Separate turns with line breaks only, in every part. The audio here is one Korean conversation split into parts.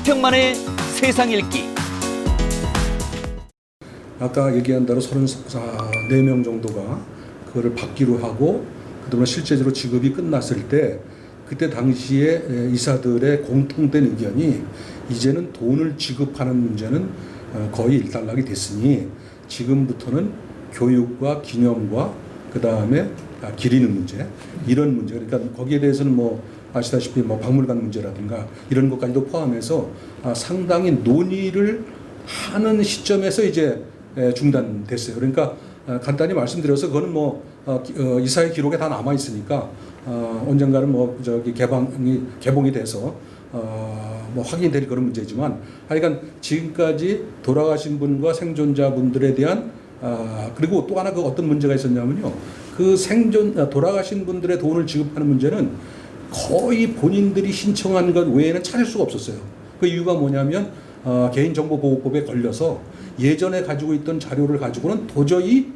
최평만의 세상 읽기.
아까 얘기한 대로 34명 정도가 그거를 받기로 하고 그동안 실제적으로 지급이 끝났을 때 그때 당시에 이사들의 공통된 의견이 이제는 돈을 지급하는 문제는 거의 일단락이 됐으니 지금부터는 교육과 기념과 그 다음에 기리는 문제 이런 문제 그러니까 거기에 대해서는 뭐 아시다시피 뭐 박물관 문제라든가 이런 것까지도 포함해서 상당히 논의를 하는 시점에서 이제 중단됐어요. 그러니까 간단히 말씀드려서 그거는 뭐 이사의 기록에 다 남아 있으니까 언젠가는 뭐 저기 개봉이 돼서 뭐 확인될 그런 문제지만 하여간 지금까지 돌아가신 분과 생존자분들에 대한 그리고 또 하나 그 어떤 문제가 있었냐면요. 그 돌아가신 분들의 돈을 지급하는 문제는 거의 본인들이 신청한 것 외에는 찾을 수가 없었어요. 그 이유가 뭐냐면 개인정보보호법에 걸려서 예전에 가지고 있던 자료를 가지고는 도저히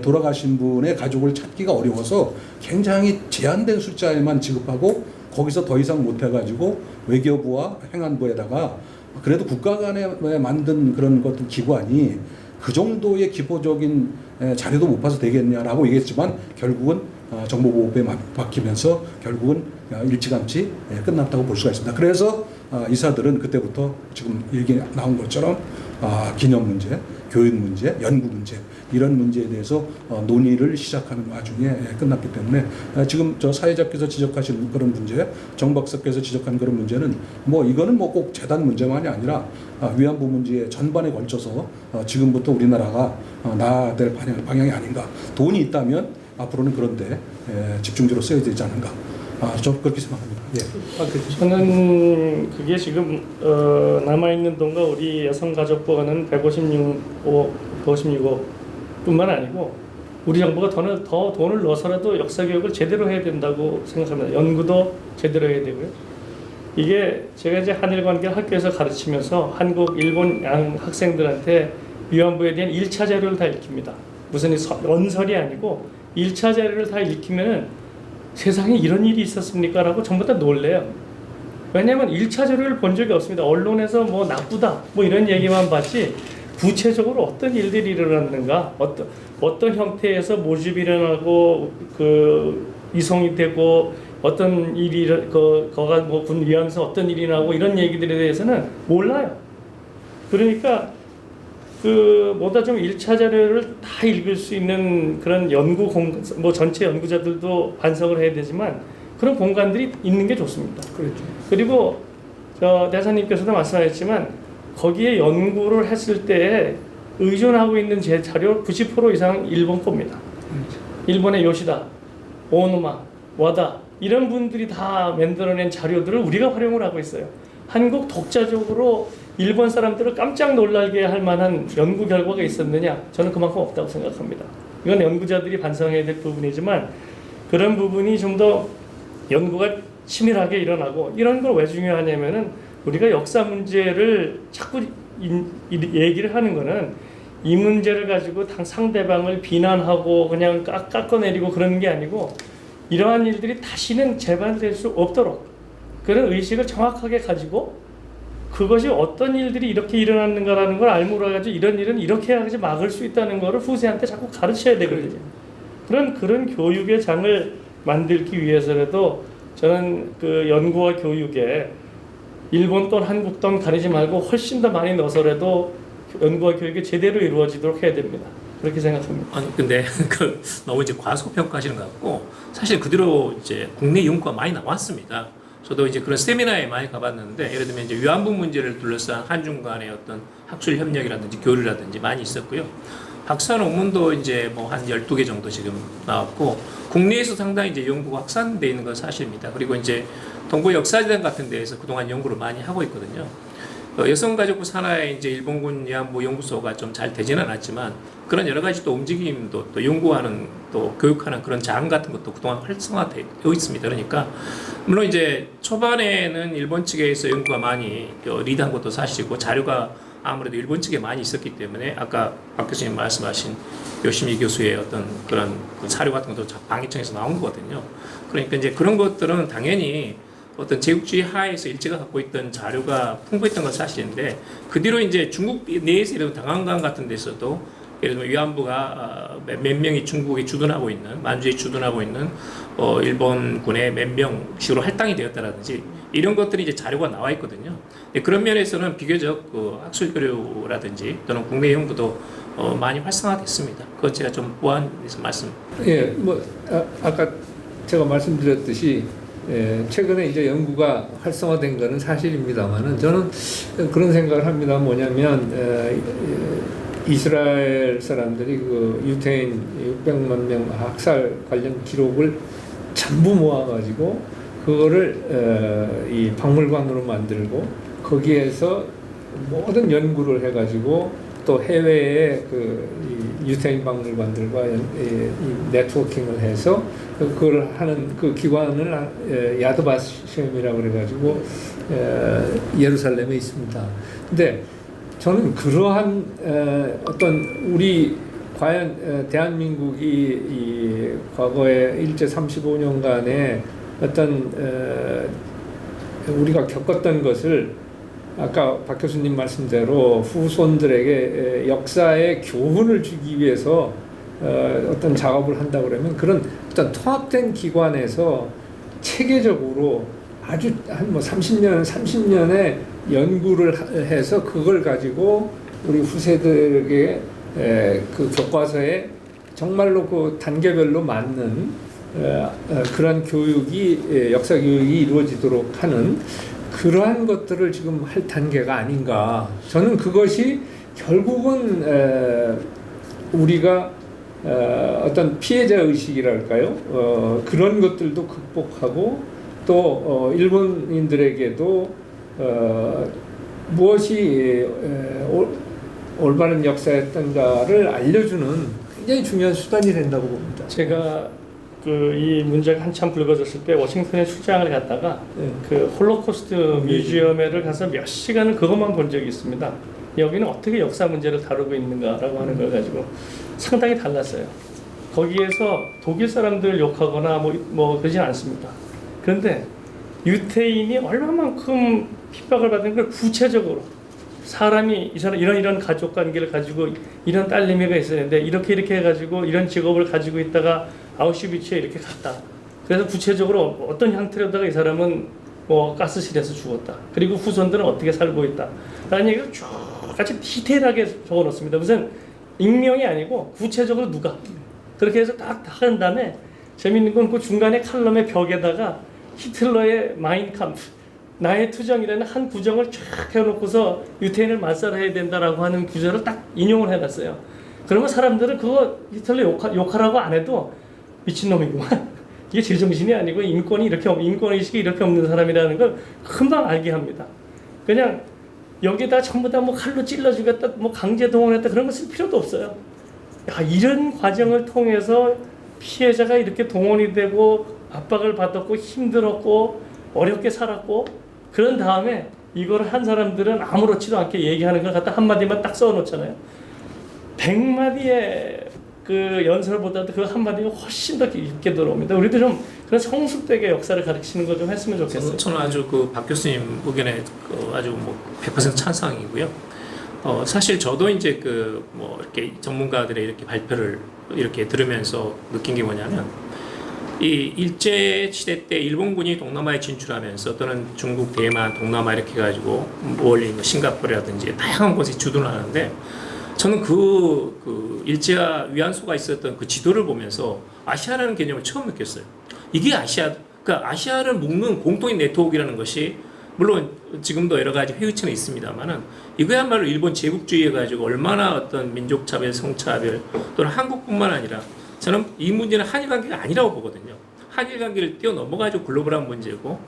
돌아가신 분의 가족을 찾기가 어려워서 굉장히 제한된 숫자에만 지급하고 거기서 더 이상 못해가지고 외교부와 행안부에다가 그래도 국가 간에 만든 그런 것들 기관이 그 정도의 기본적인 자료도 못 봐서 되겠냐라고 얘기했지만 결국은 정보보호법에 바뀌면서 결국은 일찌감치 끝났다고 볼 수가 있습니다. 그래서 이사들은 그때부터 지금 얘기 나온 것처럼 기념 문제, 교육 문제, 연구 문제 이런 문제에 대해서 논의를 시작하는 와중에 끝났기 때문에 지금 저 사회자께서 지적하신 그런 문제, 정 박사께서 지적한 그런 문제는 뭐 이거는 뭐 꼭 재단 문제만이 아니라 위안부 문제에 전반에 걸쳐서 지금부터 우리나라가 나아야 될 방향이 아닌가. 돈이 있다면 앞으로는 그런데 집중적으로 써야 되지 않는가. 저 그렇게 생각합니다. 예.
저는 그게 지금 남아있는 돈과 우리 여성가족부가는 156억 뿐만 아니고 우리 정부가 더 돈을 넣어서라도 역사교육을 제대로 해야 된다고 생각합니다. 연구도 제대로 해야 되고요. 이게 제가 이제 한일관계 학교에서 가르치면서 한국, 일본 양 학생들한테 위안부에 대한 1차 자료를 다 읽힙니다. 무슨 원설이 아니고 1차 자료를 다 읽히면은 세상에 이런 일이 있었습니까? 라고 전부 다 놀래요. 왜냐하면 1차 자료를 본 적이 없습니다. 언론에서 뭐 나쁘다 뭐 이런 얘기만 봤지 구체적으로 어떤 일들이 일어났는가 어떤 형태에서 모집이 일어나고 그 이송이 되고 어떤 일이 거가 뭐 군 위안에서 어떤 일이 나고 이런 얘기들에 대해서는 몰라요. 그러니까 뭐다 좀 1차 자료를 다 읽을 수 있는 그런 뭐 전체 연구자들도 반성을 해야 되지만 그런 공간들이 있는 게 좋습니다.
그렇죠.
그리고 대사님께서도 말씀하셨지만 거기에 연구를 했을 때 의존하고 있는 제 자료 90% 이상 일본 겁니다. 일본의 요시다, 오노마, 와다 이런 분들이 다 만들어낸 자료들을 우리가 활용을 하고 있어요. 한국 독자적으로 일본 사람들을 깜짝 놀라게 할 만한 연구 결과가 있었느냐? 저는 그만큼 없다고 생각합니다. 이건 연구자들이 반성해야 될 부분이지만 그런 부분이 좀 더 연구가 치밀하게 일어나고 이런 걸 왜 중요하냐면은 우리가 역사 문제를 자꾸 얘기를 하는 거는 이 문제를 가지고 상대방을 비난하고 그냥 깎아내리고 그러는 게 아니고 이러한 일들이 다시는 재발될 수 없도록 그런 의식을 정확하게 가지고 그것이 어떤 일들이 이렇게 일어났는가라는 걸 알므로가지고 이런 일은 이렇게 해야지 막을 수 있다는 거를 후세한테 자꾸 가르쳐야 되거든요. 그런 교육의 장을 만들기 위해서라도 저는 그 연구와 교육에 일본 돈, 한국 돈 가리지 말고 훨씬 더 많이 넣어서라도 연구와 교육이 제대로 이루어지도록 해야 됩니다. 그렇게 생각합니다.
아니 근데 너무 이제 과소평가하시는 것 같고 사실 그대로 이제 국내 연구가 많이 나왔습니다. 저도 이제 그런 세미나에 많이 가봤는데 예를 들면 이제 위안부 문제를 둘러싼 한중 간의 어떤 학술 협력이라든지 교류라든지 많이 있었고요. 박사 논문도 이제 뭐 한 12개 정도 지금 나왔고 국내에서 상당히 이제 연구가 확산되어 있는 건 사실입니다. 그리고 이제 동부 역사재단 같은 데에서 그동안 연구를 많이 하고 있거든요. 여성가족부 산하에 이제 일본군 위안부 연구소가 좀 잘 되지는 않았지만 그런 여러 가지 또 움직임도 또 연구하는 또 교육하는 그런 장 같은 것도 그동안 활성화되어 있습니다. 그러니까 물론 이제 초반에는 일본 측에서 연구가 많이 리드한 것도 사실이고 자료가 아무래도 일본 측에 많이 있었기 때문에 아까 박 교수님 말씀하신 요시미 교수의 어떤 그런 사료 같은 것도 방위청에서 나온 거거든요. 그러니까 이제 그런 것들은 당연히 어떤 제국주의 하에서 일제가 갖고 있던 자료가 풍부했던 건 사실인데 그 뒤로 이제 중국 내에서 이런 당한강 같은 데서도 예를 들면 위안부가 몇 명이 중국에 주둔하고 있는 만주에 주둔하고 있는 일본군의 몇 명씩으로 할당이 되었다라든지 이런 것들이 이제 자료가 나와 있거든요. 그런 면에서는 비교적 그 학술 교류라든지 또는 국내 연구도 많이 활성화됐습니다. 그건 제가 좀 보완해서 말씀.
예, 아까 제가 말씀드렸듯이 최근에 이제 연구가 활성화된 것은 사실입니다만은 저는 그런 생각을 합니다. 뭐냐면 이스라엘 사람들이 그 유태인 600만 명 학살 관련 기록을 전부 모아가지고 그거를 이 박물관으로 만들고 거기에서 모든 연구를 해가지고 또 해외의 이 유태인 박물관들과 이 네트워킹을 해서 그걸 하는 그 기관을 야드바셴이라고 그래가지고 예루살렘에 있습니다. 근데 저는 그러한 어떤 우리 과연 대한민국이 이 과거에 일제 35년간의 어떤 우리가 겪었던 것을 아까 박 교수님 말씀대로 후손들에게 역사의 교훈을 주기 위해서 어떤 작업을 한다 그러면 그런 어떤 통합된 기관에서 체계적으로 아주 한 30년의 연구를 해서 그걸 가지고 우리 후세들에게 그 교과서에 정말로 그 단계별로 맞는 그런 교육이 역사 교육이 이루어지도록 하는 그러한 것들을 지금 할 단계가 아닌가. 저는 그것이 결국은 우리가 어떤 피해자 의식이랄까요? 그런 것들도 극복하고 또 일본인들에게도 무엇이 올바른 역사였던가를 알려주는 굉장히 중요한 수단이 된다고 봅니다.
제가 이 문제가 한참 불거졌을 때 워싱턴에 출장을 갔다가 그 홀로코스트 뮤지엄에를 가서 몇 시간을 그것만 본 적이 있습니다. 여기는 어떻게 역사 문제를 다루고 있는가라고 하는 걸 가지고 상당히 달랐어요. 거기에서 독일 사람들 욕하거나 뭐 그러진 않습니다. 그런데 유태인이 얼마만큼 핍박을 받는 걸 구체적으로 사람이 이 사람 이런 가족 관계를 가지고 이런 딸내미가 있었는데 이렇게 해가지고 이런 직업을 가지고 있다가 아우슈비츠에 이렇게 갔다. 그래서 구체적으로 어떤 형태로다가 이 사람은 뭐 가스실에서 죽었다. 그리고 후손들은 어떻게 살고 있다. 라는 얘기를 쭉 같이 디테일하게 적어놓습니다. 무슨 익명이 아니고 구체적으로 누가. 그렇게 해서 딱 한 다음에 재밌는 건 그 중간에 칼럼의 벽에다가 히틀러의 마인캄프 나의 투정이라는 한 구정을 쫙 해놓고서 유태인을 말살해야 된다라고 하는 구절을 딱 인용을 해놨어요. 그러면 사람들은 그거 히틀러 욕하라고 안 해도 미친놈이구만. 이게 제정신이 아니고 인권의식이 이렇게 없는 사람이라는 걸 금방 알게 합니다. 그냥 여기다 전부 다 뭐 칼로 찔러 죽였다, 뭐 강제 동원했다 그런 거 쓸 필요도 없어요. 야, 이런 과정을 통해서 피해자가 이렇게 동원이 되고 압박을 받았고 힘들었고 어렵게 살았고 그런 다음에 이거를 한 사람들은 아무렇지도 않게 얘기하는 걸 갖다 한마디만 딱 써놓잖아요. 100마디의 그 연설보다도 그 한마디가 훨씬 더 깊게 들어옵니다. 우리도 좀 그런 성숙되게 역사를 가르치는 거 좀 했으면 좋겠어요.
저는 아주 그 박 교수님 의견에 아주 뭐 100% 찬성이고요. 사실 저도 이제 그 뭐 이렇게 전문가들의 이렇게 발표를 이렇게 들으면서 느낀 게 뭐냐면 이 일제 시대 때 일본군이 동남아에 진출하면서 또는 중국, 대만, 동남아 이렇게 해가지고 멀리 싱가포르라든지 다양한 곳에 주둔하는데 저는 그 일제와 위안소가 있었던 그 지도를 보면서 아시아라는 개념을 처음 느꼈어요. 이게 그러니까 아시아를 묶는 공통의 네트워크라는 것이 물론 지금도 여러 가지 회의체는 있습니다만은 이거야말로 일본 제국주의에 가지고 얼마나 어떤 민족차별, 성차별 또는 한국뿐만 아니라 저는 이 문제는 한일 관계가 아니라고 보거든요. 한일 관계를 뛰어넘어가지고 글로벌한 문제고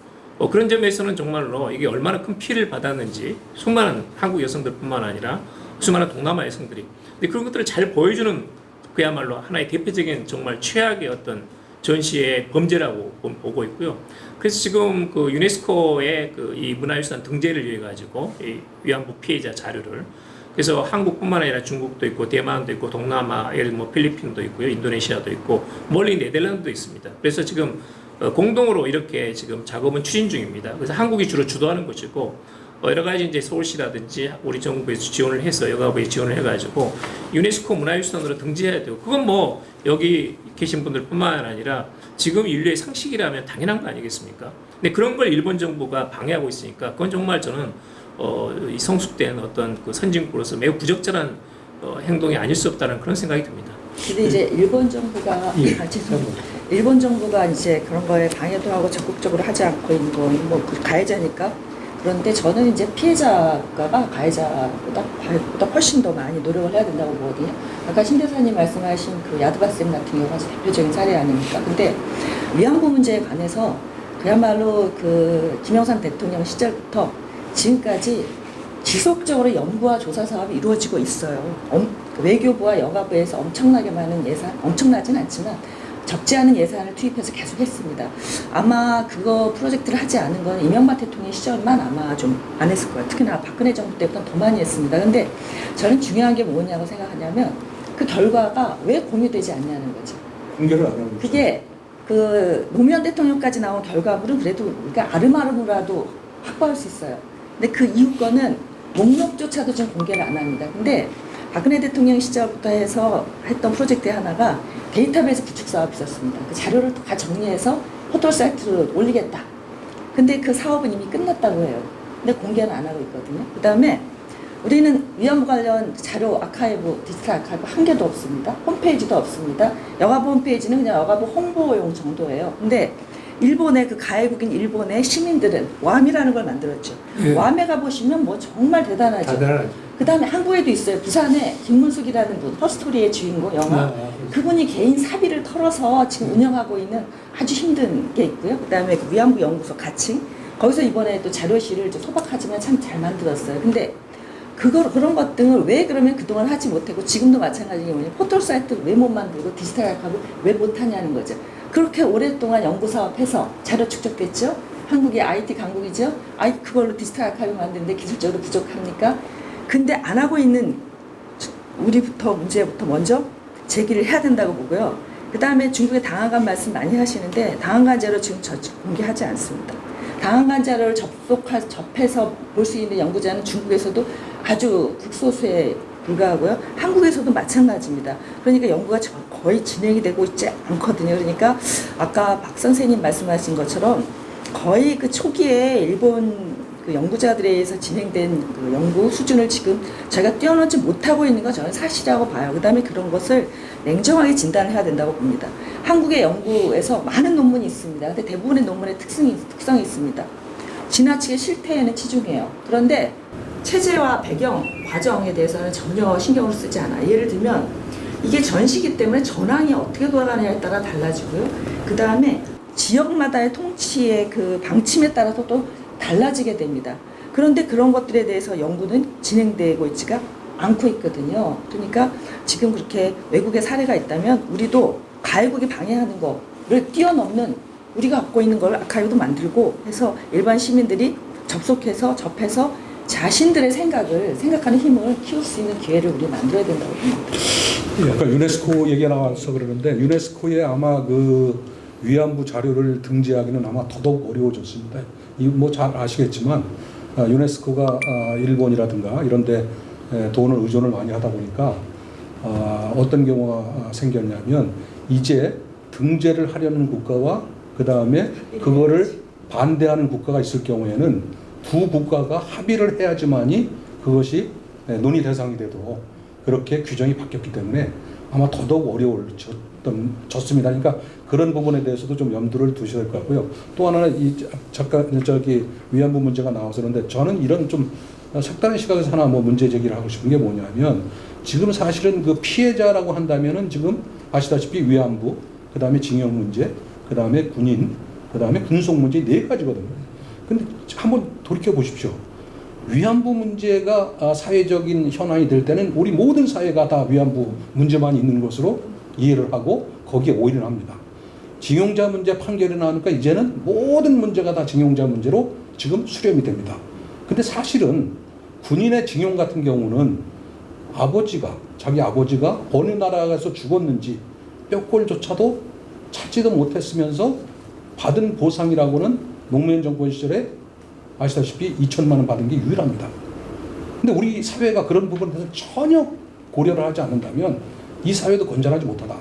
그런 점에서는 정말로 이게 얼마나 큰 피해를 받았는지 수많은 한국 여성들뿐만 아니라 수많은 동남아 여성들이 근데 그런 것들을 잘 보여주는 그야말로 하나의 대표적인 정말 최악의 어떤 전시의 범죄라고 보고 있고요. 그래서 지금 그 유네스코의 그 이 문화유산 등재를 위해 가지고 이 위안부 피해자 자료를 그래서 한국뿐만 아니라 중국도 있고 대만도 있고 동남아 예를 뭐 필리핀도 있고요, 인도네시아도 있고 멀리 네덜란드도 있습니다. 그래서 지금 공동으로 이렇게 지금 작업은 추진 중입니다. 그래서 한국이 주로 주도하는 것이고 여러 가지 이제 서울시라든지 우리 정부에서 지원을 해서 여가부에 지원을 해가지고 유네스코 문화유산으로 등재해야 되고 그건 뭐 여기 계신 분들뿐만 아니라 지금 인류의 상식이라면 당연한 거 아니겠습니까? 근데 그런 걸 일본 정부가 방해하고 있으니까 그건 정말 저는 이 성숙된 어떤 그 선진국으로서 매우 부적절한 행동이 아닐 수 없다는 그런 생각이 듭니다.
근데 이제 일본 정부가 죄송합니다. 일본 정부가 이제 그런 거에 방해도 하고 적극적으로 하지 않고 있는 건 뭐 가해자니까. 그런데 저는 이제 피해자가 가해자보다 훨씬 더 많이 노력을 해야 된다고 보거든요. 아까 신 대사님 말씀하신 그 야드바쌤 같은 경우가 대표적인 사례 아닙니까? 근데 위안부 문제에 관해서 그야말로 그 김영삼 대통령 시절부터 지금까지 지속적으로 연구와 조사 사업이 이루어지고 있어요. 외교부와 여가부에서 엄청나게 많은 예산, 엄청나진 않지만 적지 않은 예산을 투입해서 계속 했습니다. 아마 그거 프로젝트를 하지 않은 건 이명박 대통령 시절만 아마 좀 안 했을 거예요. 특히나 박근혜 정부 때보다 더 많이 했습니다. 근데 저는 중요한 게 뭐냐고 생각하냐면 그 결과가 왜 공유되지 않냐는 거죠.
공개를 안 하고 있어요.
그게 그 노무현 대통령까지 나온 결과물은 그래도 우리가 아름아름으로라도 확보할 수 있어요. 근데 그 이후 거는 목록조차도 지금 공개를 안 합니다. 근데 박근혜 대통령 시절부터 해서 했던 프로젝트 하나가 데이터베이스 구축 사업이 있었습니다. 그 자료를 다 정리해서 포털 사이트로 올리겠다. 근데 그 사업은 이미 끝났다고 해요. 근데 공개는 안 하고 있거든요. 그 다음에 우리는 위안부 관련 자료 아카이브, 디지털 아카이브 한 개도 없습니다. 홈페이지도 없습니다. 여가부 홈페이지는 그냥 여가부 홍보용 정도예요. 근데 일본의 그 가해국인 일본의 시민들은 왬이라는 걸 만들었죠.
예.
왬에 가보시면 뭐 정말 대단하죠.
대단하죠.
그 다음에 한국에도 있어요. 부산에 김문숙이라는 분, 허스토리의 주인공 영화. 그분이 개인 사비를 털어서 지금 운영하고 있는 아주 힘든 게 있고요. 그 다음에 그 위안부 연구소 가칭. 거기서 이번에 또 자료실을 좀 소박하지만 참 잘 만들었어요. 근데 그런 것 등을 왜 그러면 그동안 하지 못했고 지금도 마찬가지인 게 뭐냐면 포털 사이트 왜 못 만들고 디지털 아카이브 왜 못하냐는 거죠. 그렇게 오랫동안 연구 사업해서 자료 축적됐죠. 한국이 IT 강국이죠. 그걸로 디지털 아카이브 만드는데 기술적으로 부족합니까? 근데 안 하고 있는 우리부터 문제부터 먼저 제기를 해야 된다고 보고요. 그 다음에 중국에 당한간 말씀 많이 하시는데 당한간 자료 지금 공개하지 않습니다. 당한간 자료를 접해서 볼 수 있는 연구자는 중국에서도 아주 극소수에 불과하고요. 한국에서도 마찬가지입니다. 그러니까 연구가 거의 진행이 되고 있지 않거든요. 그러니까 아까 박 선생님 말씀하신 것처럼 거의 그 초기에 일본 그 연구자들에 의해서 진행된 그 연구 수준을 지금 저희가 뛰어넘지 못하고 있는 건 저는 사실이라고 봐요. 그 다음에 그런 것을 냉정하게 진단을 해야 된다고 봅니다. 한국의 연구에서 많은 논문이 있습니다. 근데 대부분의 논문의 특성이 있습니다. 지나치게 실태에는 치중해요. 그런데 체제와 배경, 과정에 대해서는 전혀 신경을 쓰지 않아요. 예를 들면 이게 전시기 때문에 전황이 어떻게 돌아가느냐에 따라 달라지고요. 그 다음에 지역마다의 통치의 그 방침에 따라서 또 달라지게 됩니다. 그런데 그런 것들에 대해서 연구는 진행되고 있지가 않고 있거든요. 그러니까 지금 그렇게 외국의 사례가 있다면 우리도 가해국이 방해하는 거를 뛰어넘는 우리가 갖고 있는 걸 아카이브도 만들고 해서 일반 시민들이 접해서 자신들의 생각하는 힘을 키울 수 있는 기회를 우리 만들어야 된다고 봅니다.
아까 유네스코 얘기가 나와서 그러는데 유네스코에 아마 그 위안부 자료를 등재하기는 아마 더더욱 어려워졌습니다. 뭐 잘 아시겠지만 유네스코가 일본이라든가 이런데 돈을 의존을 많이 하다 보니까 어떤 경우가 생겼냐면 이제 등재를 하려는 국가와 그 다음에 그거를 반대하는 국가가 있을 경우에는 두 국가가 합의를 해야지만이 그것이 논의 대상이 되도록 그렇게 규정이 바뀌었기 때문에 아마 더더욱 어려워졌습니다. 그러니까 그런 부분에 대해서도 좀 염두를 두셔야 될 것 같고요. 또 하나는 위안부 문제가 나와서 그런데 저는 이런 좀 색다른 시각에서 하나 뭐 문제 제기를 하고 싶은 게 뭐냐면 지금 사실은 그 피해자라고 한다면은 지금 아시다시피 위안부, 그 다음에 징용 문제, 그 다음에 군인, 그 다음에 군속 문제 4가지거든요. 근데 한번 돌이켜 보십시오. 위안부 문제가 사회적인 현안이 될 때는 우리 모든 사회가 다 위안부 문제만 있는 것으로 이해를 하고 거기에 오인을 합니다. 징용자 문제 판결이 나오니까 이제는 모든 문제가 다 징용자 문제로 지금 수렴이 됩니다. 근데 사실은 군인의 징용 같은 경우는 자기 아버지가 어느 나라에서 죽었는지 뼈골조차도 찾지도 못했으면서 받은 보상이라고는 노무현 정권 시절에 아시다시피 2천만 원 받은 게 유일합니다. 근데 우리 사회가 그런 부분에 대해서 전혀 고려를 하지 않는다면 이 사회도 건전하지 못하다.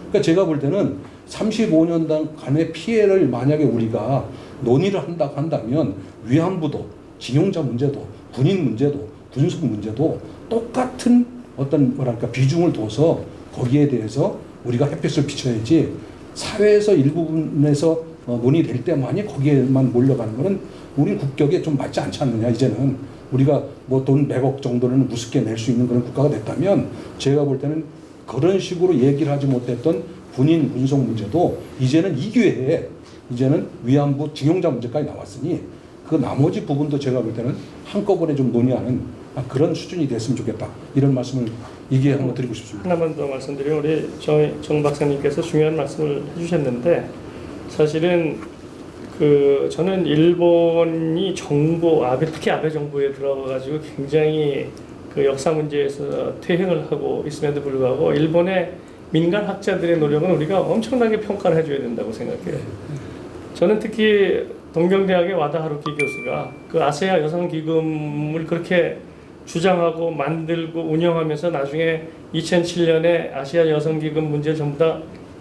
그러니까 제가 볼 때는 35년간의 피해를 만약에 우리가 논의를 한다고 한다면 위안부도 징용자 문제도 군인 문제도 군속 문제도 똑같은 어떤 뭐랄까 비중을 둬서 거기에 대해서 우리가 햇빛을 비춰야지 사회에서 일부분에서 논의될 때만이 거기에만 몰려가는 것은 우리 국격에 좀 맞지 않지 않느냐. 이제는 우리가 뭐 돈 100억 정도는 우습게 낼 수 있는 그런 국가가 됐다면 제가 볼 때는 그런 식으로 얘기를 하지 못했던 군인 군속 문제도 이제는 이 기회에 이제는 위안부 징용자 문제까지 나왔으니 그 나머지 부분도 제가 볼 때는 한꺼번에 좀 논의하는 그런 수준이 됐으면 좋겠다. 이런 말씀을 이 기회에 한번 드리고 싶습니다.
하나만 더 말씀드리면 우리 정 박사님께서 중요한 말씀을 해주셨는데 사실은 저는 일본이 정부 특히 아베 정부에 들어가가지고 굉장히 그 역사 문제에서 퇴행을 하고 있음에도 불구하고 일본의 민간 학자들의 노력은 우리가 엄청나게 평가를 해줘야 된다고 생각해요. 저는 특히 동경대학의 와다 하루키 교수가 그 아세아 여성기금을 그렇게 주장하고 만들고 운영하면서 나중에 2007년에 아시아 여성기금 문제를 전부 다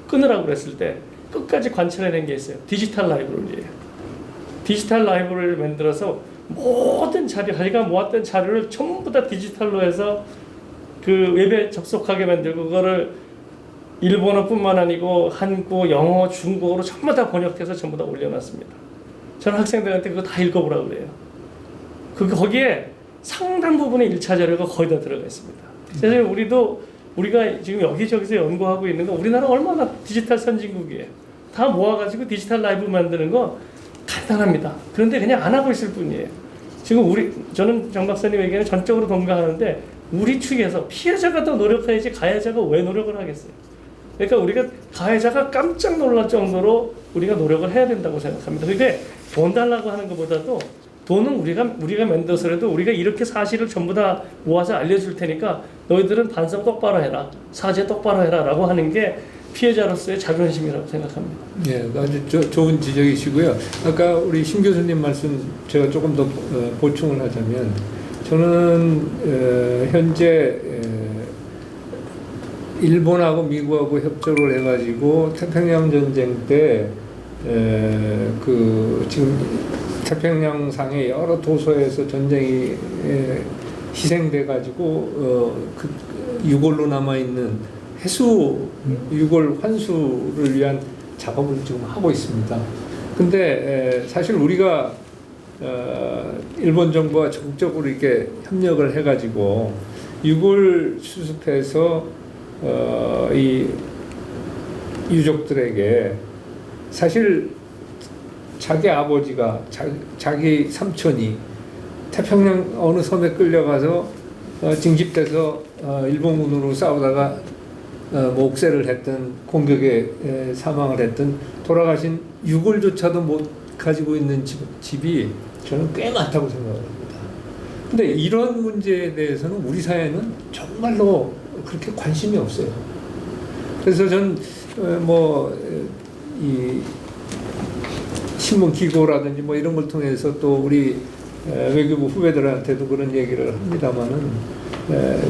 끊으라고 그랬을 때 끝까지 관찰해낸 게 있어요. 디지털 라이브러리예요. 디지털 라이브러리를 만들어서 모든 자기가 모았던 자료를 전부 다 디지털로 해서 그 웹에 접속하게 만들고 그거를 일본어뿐만 아니고 한국, 영어, 중국어로 전부 다 번역해서 전부 다 올려놨습니다. 저는 학생들한테 그거 다 읽어보라고 그래요. 거기에 상당 부분의 1차 자료가 거의 다 들어가 있습니다. 사실 우리가 지금 여기저기서 연구하고 있는 거 우리나라 얼마나 디지털 선진국이에요. 다 모아가지고 디지털 라이브 만드는 거 간단합니다. 그런데 그냥 안 하고 있을 뿐이에요. 지금 저는 정 박사님 얘기는 전적으로 동감하는데 우리 측에서 피해자가 더 노력해야지 가해자가 왜 노력을 하겠어요. 그러니까 우리가 가해자가 깜짝 놀랄 정도로 우리가 노력을 해야 된다고 생각합니다. 그게 돈 달라고 하는 것보다도 돈은 우리가 만들어서라도 우리가 이렇게 사실을 전부 다 모아서 알려줄 테니까 너희들은 반성 똑바로 해라, 사죄 똑바로 해라라고 하는 게 피해자로서의 자존심이라고 생각합니다.
예, 아주 좋은 지적이시고요. 아까 우리 심 교수님 말씀 제가 조금 더 보충을 하자면 저는 현재 일본하고 미국하고 협조를 해가지고 태평양 전쟁 때 지금 태평양상의 여러 도서에서 전쟁이 희생돼가지고 유골로 남아 있는 해수 유골 환수를 위한 작업을 지금 하고 있습니다. 근데 사실 우리가 일본 정부와 적극적으로 이렇게 협력을 해가지고 유골 수습해서 이 유족들에게 사실 자기 아버지가 자기 삼촌이 태평양 어느 섬에 끌려가서 징집돼서 일본군으로 싸우다가 옥새를 했던 공격에 사망을 했던 돌아가신 유골조차도 못 가지고 있는 집이 저는 꽤 많다고 생각을 합니다. 근데 이런 문제에 대해서는 우리 사회는 정말로 그렇게 관심이 없어요. 그래서 전 이 신문 기고라든지 뭐 이런 걸 통해서 또 우리 외교부 후배들한테도 그런 얘기를 합니다만은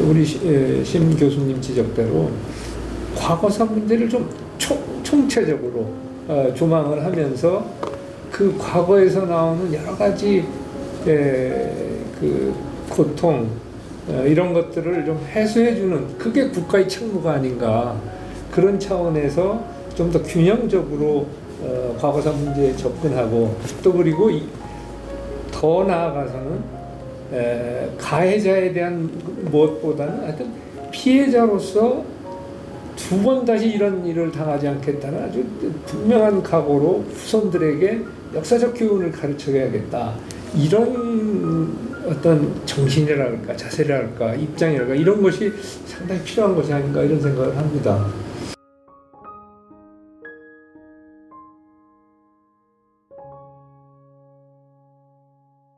우리 심 교수님 지적대로 과거사 문제를 좀 총체적으로 조망을 하면서 그 과거에서 나오는 여러 가지 그 고통 이런 것들을 좀 해소해주는 그게 국가의 책무가 아닌가 그런 차원에서 좀 더 균형적으로 과거사 문제에 접근하고 또 그리고 더 나아가서는 가해자에 대한 무엇보다는 하여튼 피해자로서 두 번 다시 이런 일을 당하지 않겠다는 아주 분명한 각오로 후손들에게 역사적 교훈을 가르쳐야겠다. 이런 어떤 정신이랄까 자세랄까 입장이랄까 이런 것이 상당히 필요한 것이 아닌가 이런 생각을 합니다.